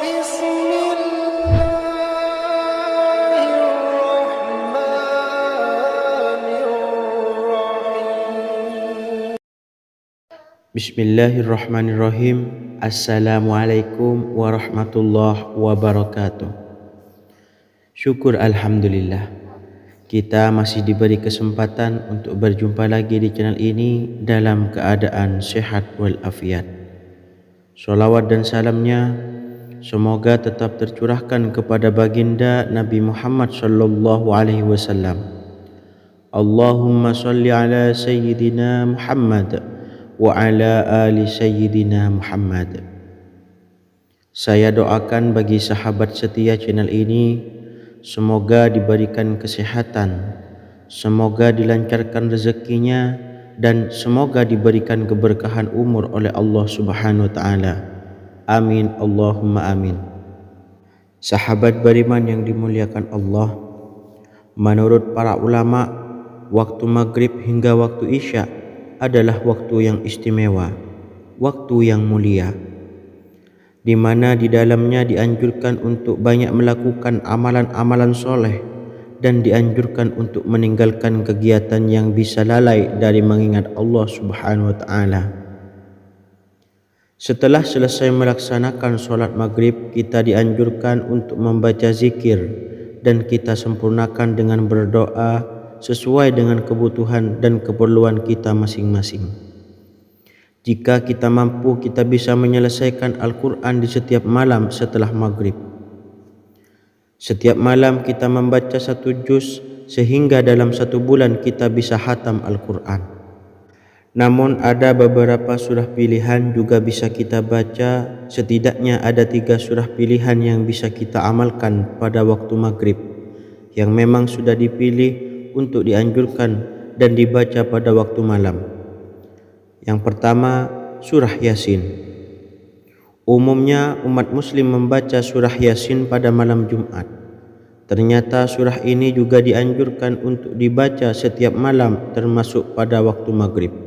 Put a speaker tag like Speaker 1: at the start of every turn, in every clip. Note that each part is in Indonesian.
Speaker 1: بسم الله الرحمن الرحيم.
Speaker 2: Bismillahirrahmanirrahim. Assalamualaikum warahmatullahi wabarakatuh. Syukur alhamdulillah, kita masih diberi kesempatan untuk berjumpa lagi di channel ini dalam keadaan sehat walafiat. Sholawat dan salamnya semoga tetap tercurahkan kepada baginda Nabi Muhammad sallallahu alaihi wasallam. Allahumma sholli ala sayyidina Muhammad wa ala ali sayyidina Muhammad. Saya doakan bagi sahabat setia channel ini, semoga diberikan kesehatan, semoga dilancarkan rezekinya, dan semoga diberikan keberkahan umur oleh Allah Subhanahu wa taala. Amin Allahumma amin. Sahabat beriman yang dimuliakan Allah, menurut para ulama, waktu maghrib hingga waktu isya adalah waktu yang istimewa, waktu yang mulia, di mana di dalamnya dianjurkan untuk banyak melakukan amalan-amalan soleh dan dianjurkan untuk meninggalkan kegiatan yang bisa lalai dari mengingat Allah Subhanahu wa taala. Setelah selesai melaksanakan sholat maghrib, kita dianjurkan untuk membaca zikir dan kita sempurnakan dengan berdoa sesuai dengan kebutuhan dan keperluan kita masing-masing. Jika kita mampu, kita bisa menyelesaikan Al-Quran di setiap malam setelah maghrib. Setiap malam kita membaca 1 juz, sehingga dalam 1 bulan kita bisa khatam Al-Quran. Namun ada beberapa surah pilihan juga bisa kita baca. Setidaknya ada 3 surah pilihan yang bisa kita amalkan pada waktu maghrib, yang memang sudah dipilih untuk dianjurkan dan dibaca pada waktu malam. Yang pertama, surah Yasin. Umumnya umat muslim membaca surah Yasin pada malam Jumat. Ternyata surah ini juga dianjurkan untuk dibaca setiap malam, termasuk pada waktu maghrib.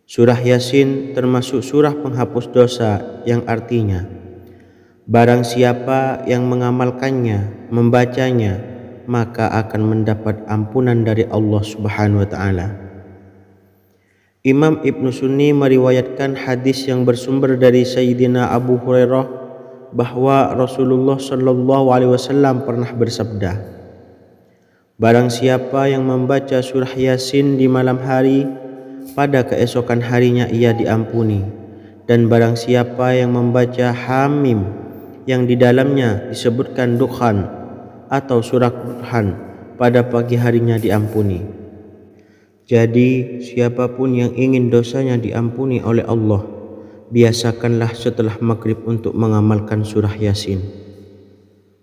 Speaker 2: Surah Yasin termasuk surah penghapus dosa, yang artinya barang siapa yang mengamalkannya, membacanya, maka akan mendapat ampunan dari Allah Subhanahu wa taala. Imam Ibnu Sunni meriwayatkan hadis yang bersumber dari Sayyidina Abu Hurairah bahwa Rasulullah sallallahu alaihi wasallam pernah bersabda, barang siapa yang membaca surah Yasin di malam hari, pada keesokan harinya ia diampuni, dan barang siapa yang membaca Hamim yang di dalamnya disebutkan Dukhan atau surah Dukhan pada pagi harinya diampuni. Jadi siapapun yang ingin dosanya diampuni oleh Allah, biasakanlah setelah maghrib untuk mengamalkan surah Yasin.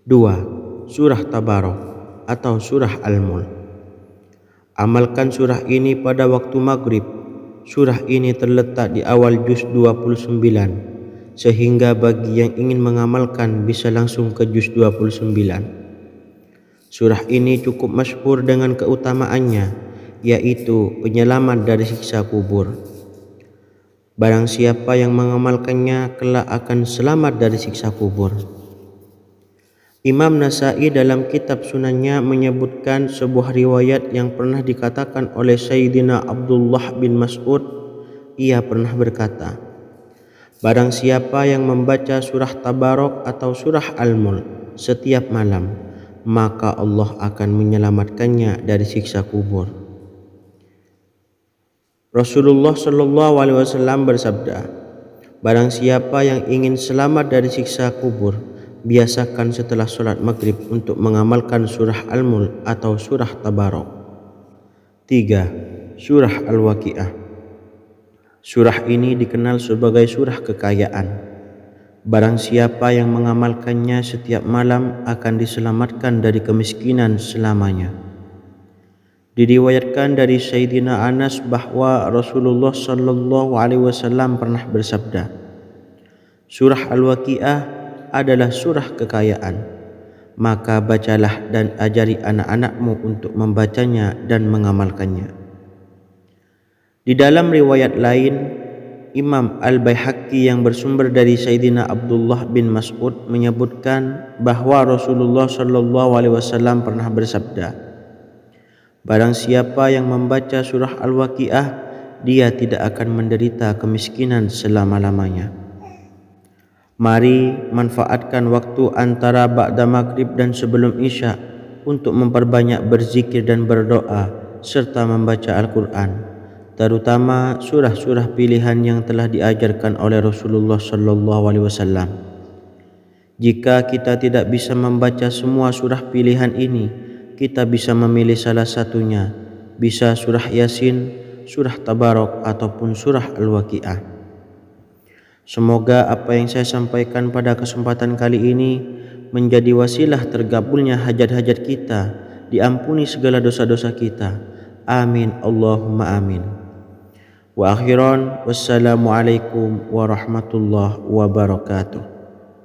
Speaker 2: 2. Surah Tabarok atau surah Al-Mulk. Amalkan surah ini pada waktu maghrib. Surah ini terletak di awal juz 29, sehingga bagi yang ingin mengamalkan bisa langsung ke juz 29. Surah ini cukup masyhur dengan keutamaannya, yaitu penyelamat dari siksa kubur. Barang siapa yang mengamalkannya kelak akan selamat dari siksa kubur. Imam Nasa'i dalam kitab Sunannya menyebutkan sebuah riwayat yang pernah dikatakan oleh Sayyidina Abdullah bin Mas'ud. Ia pernah berkata, barang siapa yang membaca surah Tabarok atau surah Al-Mulk setiap malam, maka Allah akan menyelamatkannya dari siksa kubur. Rasulullah sallallahu alaihi wasallam bersabda, barang siapa yang ingin selamat dari siksa kubur, biasakan setelah sholat maghrib untuk mengamalkan surah Al-Mulk atau surah Tabarok. 3. Surah Al-Waqiah. Surah ini dikenal sebagai surah kekayaan. Barang siapa yang mengamalkannya setiap malam akan diselamatkan dari kemiskinan selamanya. Diriwayatkan dari Sayyidina Anas bahwa Rasulullah sallallahu alaihi wasallam pernah bersabda, surah Al-Waqiah adalah surah kekayaan, maka bacalah dan ajari anak-anakmu untuk membacanya dan mengamalkannya. Di dalam riwayat lain, Imam Al-Baihaqi yang bersumber dari Sayyidina Abdullah bin Mas'ud menyebutkan bahwa Rasulullah Shallallahu Alaihi Wasallam pernah bersabda, barang siapa yang membaca surah Al-Waqiah, dia tidak akan menderita kemiskinan selama-lamanya. Mari manfaatkan waktu antara ba'da maghrib dan sebelum isya untuk memperbanyak berzikir dan berdoa serta membaca Al-Quran, terutama surah-surah pilihan yang telah diajarkan oleh Rasulullah Sallallahu Alaihi Wasallam. Jika kita tidak bisa membaca semua surah pilihan ini, kita bisa memilih salah satunya, bisa surah Yasin, surah Tabarok, ataupun surah Al-Waqiah. Semoga apa yang saya sampaikan pada kesempatan kali ini menjadi wasilah tergabulnya hajat-hajat kita, diampuni segala dosa-dosa kita. Amin Allahumma amin. Wa akhiran, wassalamualaikum warahmatullahi wabarakatuh.